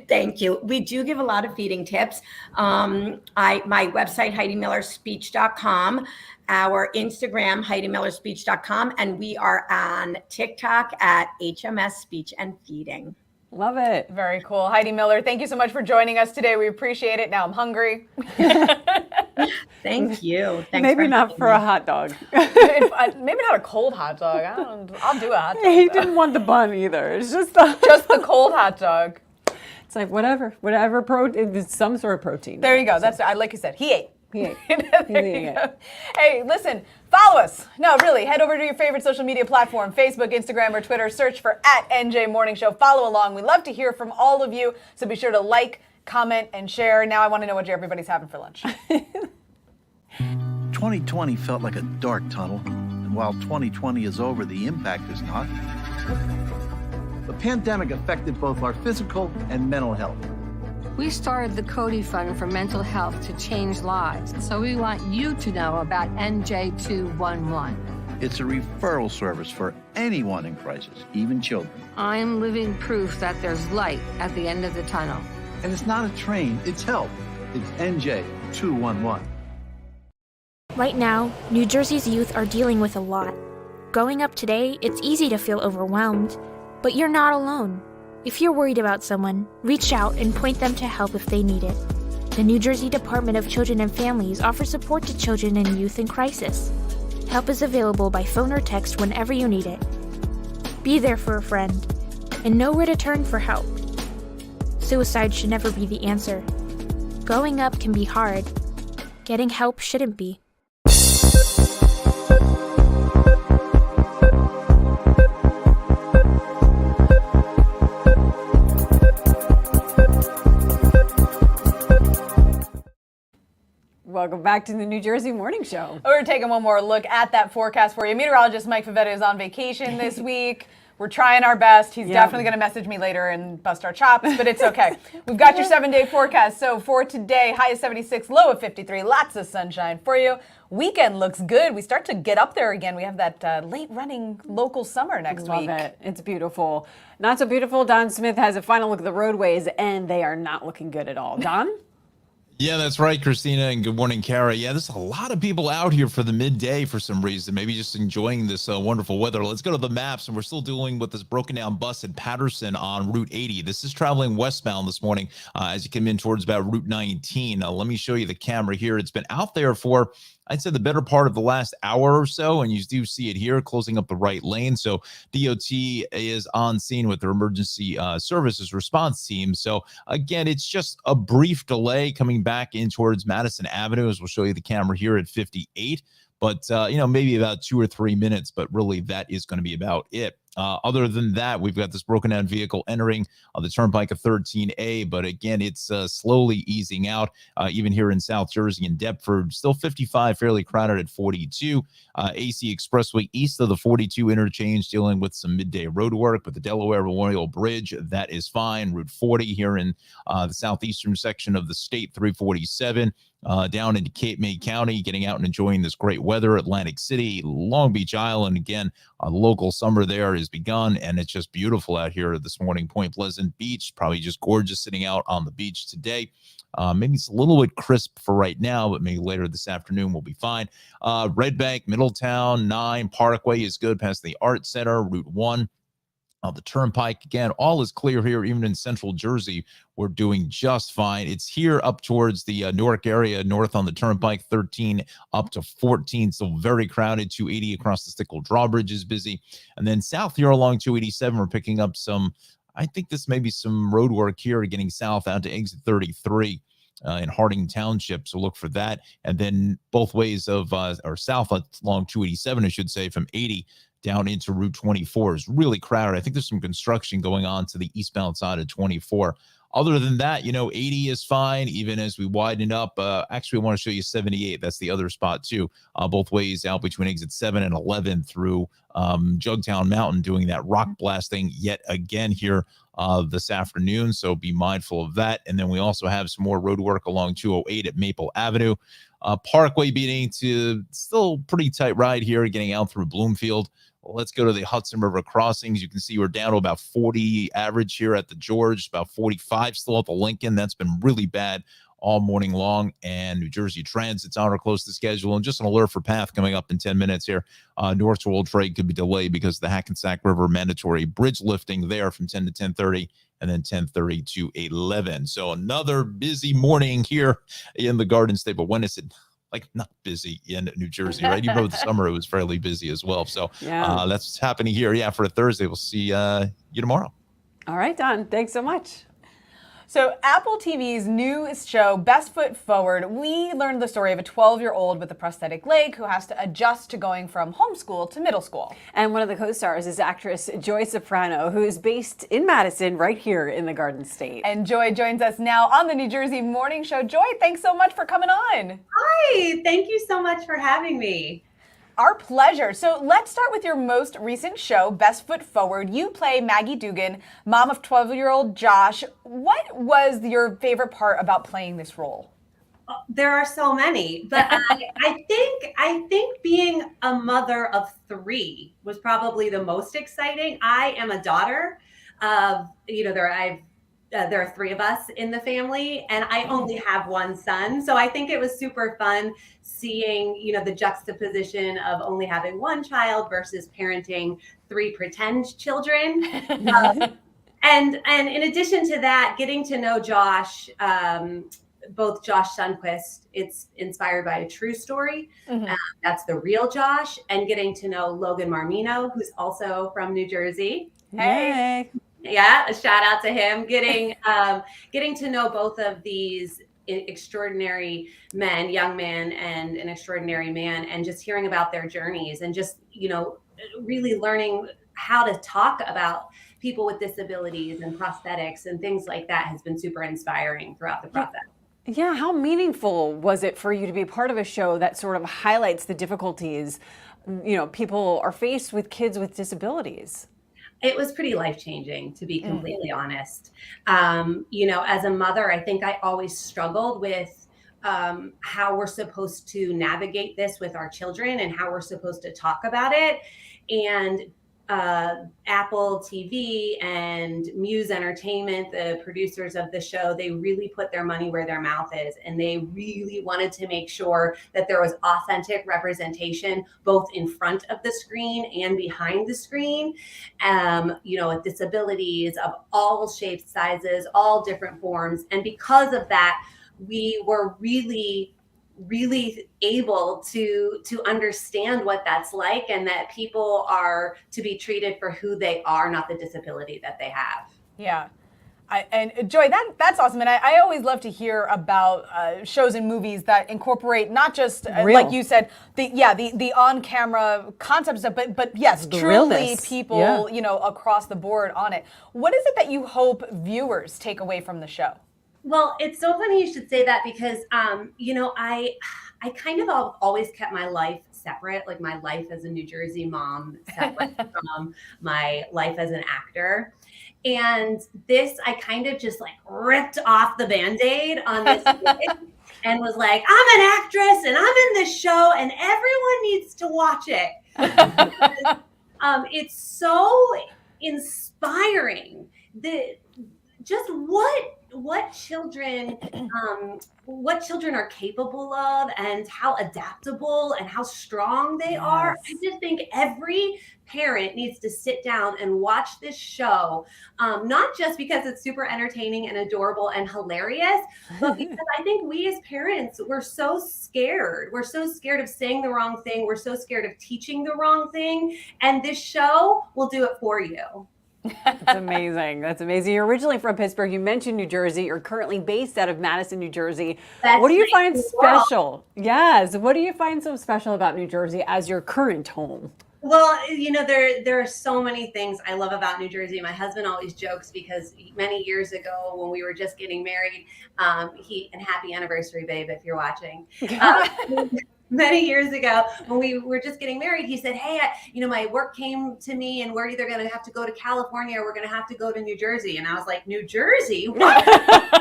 Thank you. We do give a lot of feeding tips. My website, HeidiMillerSpeech.com, our Instagram, HeidiMillerSpeech.com, and we are on TikTok at HMS Speech and Feeding. Love it. Very cool. Heidi Miller, thank you so much for joining us today. We appreciate it. Now I'm hungry. Thank you. Thanks Maybe not for me. a hot dog. Maybe not a cold hot dog. I'll do a hot dog. He didn't want the bun either. It's just just the cold hot dog. It's like whatever protein. It's some sort of protein. There you go. That's like you said. He ate. He ate. Hey, listen, follow us. No, really, head over to your favorite social media platform, Facebook, Instagram, or Twitter. Search for @NJ Morning Show. Follow along. We love to hear from all of you, so be sure to like, comment, and share. Now I want to know what everybody's having for lunch. 2020 felt like a dark tunnel, and while 2020 is over, the impact is not. The pandemic affected both our physical and mental health. We started the Cody Fund for mental health to change lives, so we want you to know about NJ211. It's a referral service for anyone in crisis, even children. I'm living proof that there's light at the end of the tunnel. And it's not a train, it's help. It's NJ211. Right now, New Jersey's youth are dealing with a lot. Growing up today, it's easy to feel overwhelmed, but you're not alone. If you're worried about someone, reach out and point them to help if they need it. The New Jersey Department of Children and Families offers support to children and youth in crisis. Help is available by phone or text whenever you need it. Be there for a friend, and know where to turn for help. Suicide should never be the answer. Growing up can be hard. Getting help shouldn't be. Welcome back to the New Jersey Morning Show. We're taking one more look at that forecast for you. Meteorologist Mike Favetta is on vacation this week. We're trying our best. He's definitely going to message me later and bust our chops, but it's okay. We've got your 7-day forecast. So for today, high of 76, low of 53, lots of sunshine for you. Weekend looks good. We start to get up there again. We have that late running local summer next week. Love it. It's beautiful. Not so beautiful. Don Smith has a final look at the roadways, and they are not looking good at all. Don? Yeah, that's right, Kristina, and good morning, Kara. Yeah, there's a lot of people out here for the midday for some reason, maybe just enjoying this wonderful weather. Let's go to the maps, and we're still dealing with this broken down bus in Patterson on Route 80. This is traveling westbound this morning as you come in towards about Route 19. Let me show you the camera here. It's been out there for, I'd say, the better part of the last hour or so, and you do see it here closing up the right lane. So DOT is on scene with their emergency services response team. So again, it's just a brief delay coming back in towards Madison Avenue, as we'll show you the camera here at 58. But, maybe about 2 or 3 minutes, but really that is going to be about it. Other than that, we've got this broken down vehicle entering the turnpike of 13A, but again, it's slowly easing out. Even here in South Jersey and Deptford, still 55, fairly crowded at 42. AC Expressway east of the 42 interchange dealing with some midday road work, but the Delaware Memorial Bridge, that is fine. Route 40 here in the southeastern section of the state, 347. Down into Cape May County, getting out and enjoying this great weather. Atlantic City, Long Beach Island, again, local summer there has begun, and it's just beautiful out here this morning. Point Pleasant Beach, probably just gorgeous sitting out on the beach today. Maybe it's a little bit crisp for right now, but maybe later this afternoon we'll be fine. Red Bank, Middletown, 9, Parkway is good past the Art Center, Route 1. The Turnpike, again, all is clear here. Even in central Jersey, we're doing just fine. It's here up towards the Newark area, north on the Turnpike, 13 up to 14. Still very crowded. 280 across the Stickle Drawbridge is busy. And then south here along 287, we're picking up some, I think this may be some road work here, getting south out to exit 33. In Harding Township, so look for that. And then both ways of, or south along 287, I should say, from 80 down into Route 24 is really crowded. I think there's some construction going on to the eastbound side of 24. Other than that, 80 is fine, even as we widen up. Actually, I want to show you 78. That's the other spot, too. Both ways out between exit 7 and 11 through Jugtown Mountain, doing that rock blasting yet again here this afternoon. So be mindful of that. And then we also have some more road work along 208 at Maple Avenue. Parkway beating to still pretty tight ride here, getting out through Bloomfield. Well, let's go to the Hudson River crossings. You can see we're down to about 40 average here at the George, about 45 still at the Lincoln. That's been really bad all morning long. And New Jersey Transit's on or close to schedule. And just an alert for PATH coming up in 10 minutes here. North to Old Trade could be delayed because of the Hackensack River mandatory bridge lifting there from 10 to 10:30 and then 10:30 to 11. So another busy morning here in the Garden State. But when is it? Like, not busy in New Jersey, right? Even though the summer it was fairly busy as well. So that's what's happening here. Yeah, for a Thursday. We'll see you tomorrow. All right, Don. Thanks so much. So Apple TV's new show, Best Foot Forward, we learned the story of a 12-year-old with a prosthetic leg who has to adjust to going from homeschool to middle school. And one of the co-stars is actress Joy Soprano, who is based in Madison, right here in the Garden State. And Joy joins us now on the New Jersey Morning Show. Joy, thanks so much for coming on. Hi, thank you so much for having me. Our pleasure. So let's start with your most recent show, Best Foot Forward. You play Maggie Dugan, mom of 12-year-old Josh. What was your favorite part about playing this role? There are so many, but I think being a mother of 3 was probably the most exciting. I am a daughter of, there are 3 of us in the family, and I only have 1 son. So I think it was super fun seeing, the juxtaposition of only having 1 child versus parenting 3 pretend children. And in addition to that, getting to know Josh, both Josh Sundquist, it's inspired by a true story. That's the real Josh. And getting to know Logan Marmino, who's also from New Jersey. Hey. Yeah, a shout out to him. Getting to know both of these extraordinary men, young man and an extraordinary man, and just hearing about their journeys and just, really learning how to talk about people with disabilities and prosthetics and things like that has been super inspiring throughout the process. Yeah, how meaningful was it for you to be part of a show that sort of highlights the difficulties, people are faced with kids with disabilities? It was pretty life-changing, to be completely honest. As a mother, I think I always struggled with how we're supposed to navigate this with our children and how we're supposed to talk about it. And Apple TV and Muse Entertainment, the producers of the show, they really put their money where their mouth is. And they really wanted to make sure that there was authentic representation, both in front of the screen and behind the screen, with disabilities of all shapes, sizes, all different forms. And because of that, we were really able to understand what that's like, and that people are to be treated for who they are, not the disability that they have. Yeah. And Joy, that's awesome. And I always love to hear about shows and movies that incorporate not just, like you said, the on-camera concept stuff, but yes, truly people, across the board on it. What is it that you hope viewers take away from the show? Well, it's so funny you should say that because, I kind of always kept my life separate, like my life as a New Jersey mom separate from my life as an actor. And this, I kind of just ripped off the Band-Aid on this and was like, I'm an actress and I'm in this show and everyone needs to watch it. It's so inspiring. Just what children are capable of and how adaptable and how strong they are. I just think every parent needs to sit down and watch this show, not just because it's super entertaining and adorable and hilarious, but because I think we as parents, we're so scared. We're so scared of saying the wrong thing. We're so scared of teaching the wrong thing. And this show will do it for you. That's amazing. That's amazing. You're originally from Pittsburgh. You mentioned New Jersey. You're currently based out of Madison, New Jersey. What do you find special? Yes. What do you find so special about New Jersey as your current home? Well, there are so many things I love about New Jersey. My husband always jokes because many years ago when we were just getting married, and happy anniversary, babe, if you're watching. Many years ago when we were just getting married, he said, hey, my work came to me and we're either going to have to go to California or we're going to have to go to New Jersey. And I was like, New Jersey? What? Absolutely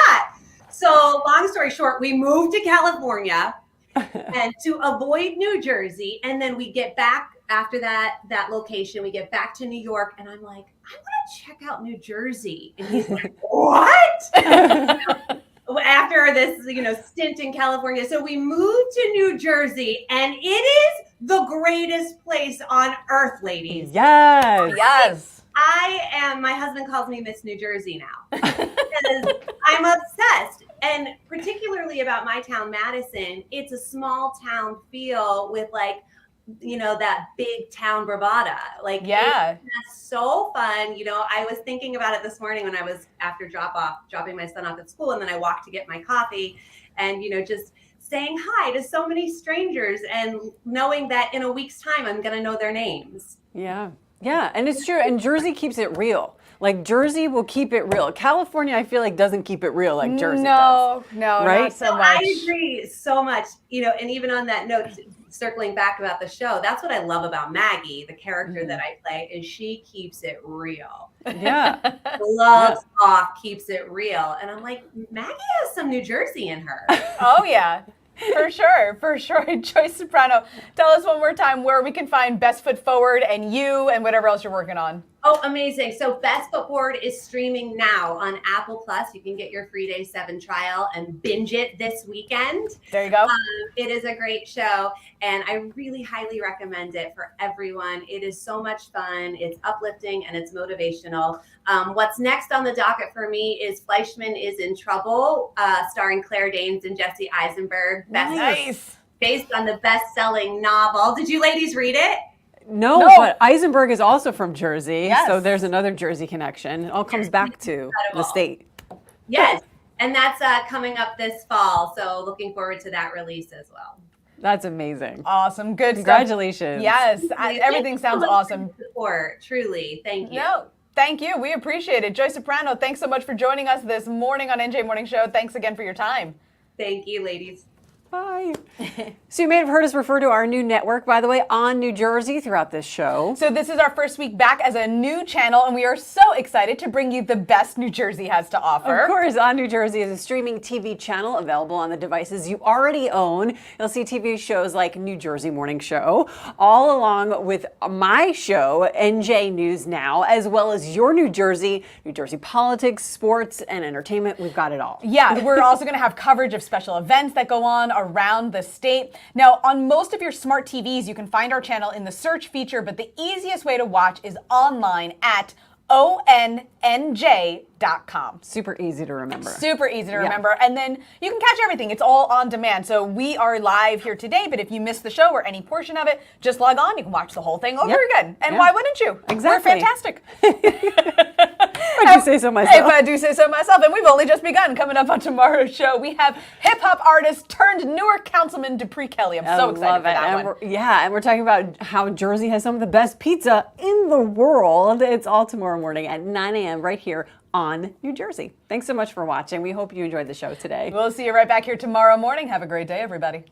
not. So long story short, we moved to California and to avoid New Jersey. And then we get back after that location, we get back to New York and I'm like, I want to check out New Jersey. And he's like, what? After this, stint in California. So we moved to New Jersey and it is the greatest place on earth, ladies. Yes. Yes. My husband calls me Miss New Jersey now because I'm obsessed. And particularly about my town, Madison, it's a small town feel with that big town bravada. It's so fun. I was thinking about it this morning when I was after dropping my son off at school. And then I walked to get my coffee and, just saying hi to so many strangers and knowing that in a week's time, I'm going to know their names. Yeah. Yeah. And it's true. And Jersey keeps it real. Like Jersey will keep it real. California, I feel like doesn't keep it real like Jersey does. No, right? Not so much. I agree so much. And even on that note, circling back about the show, that's what I love about Maggie, the character that I play, is she keeps it real. Yeah. Gloves off, keeps it real. And I'm like, Maggie has some New Jersey in her. Oh, yeah. For sure. Joyce Soprano, tell us one more time where we can find Best Foot Forward and you and whatever else you're working on. Oh, amazing. So Best Foot Forward is streaming now on Apple Plus. You can get your free day 7 trial and binge it this weekend. There you go. It is a great show and I really highly recommend it for everyone. It is so much fun. It's uplifting and it's motivational. What's next on the docket for me is Fleischman is in Trouble, starring Claire Danes and Jesse Eisenberg. Nice. Based on the best-selling novel. Did you ladies read it? No, but Eisenberg is also from Jersey. Yes. So there's another Jersey connection. It all comes back to the state. Yes. And that's coming up this fall. So looking forward to that release as well. That's amazing. Awesome. Good stuff. Congratulations. Yes. Everything sounds awesome. Support, truly. Thank you. No, thank you. We appreciate it. Joyce Soprano, thanks so much for joining us this morning on NJ Morning Show. Thanks again for your time. Thank you, ladies. Bye. So you may have heard us refer to our new network, by the way, on New Jersey throughout this show. So this is our first week back as a new channel, and we are so excited to bring you the best New Jersey has to offer. Of course, On New Jersey is a streaming TV channel available on the devices you already own. You'll see TV shows like New Jersey Morning Show, all along with my show, NJ News Now, as well as your New Jersey politics, sports, and entertainment. We've got it all. Yeah, we're also going to have coverage of special events that go on around the state. Now, on most of your smart TVs, you can find our channel in the search feature, but the easiest way to watch is online at ONNJ.com. Super easy to remember. Super easy to remember. And then you can catch everything. It's all on demand. So we are live here today, but if you missed the show or any portion of it, just log on. You can watch the whole thing over again. And why wouldn't you? Exactly. We're fantastic. If I do say so myself. If I do say so myself. And we've only just begun. Coming up on tomorrow's show, we have hip-hop artist turned Newark Councilman Dupree Kelly. I'm so excited for that one. And we're talking about how Jersey has some of the best pizza in the world. It's all tomorrow morning at 9 a.m. right here on New Jersey. Thanks so much for watching. We hope you enjoyed the show today. We'll see you right back here tomorrow morning. Have a great day, everybody.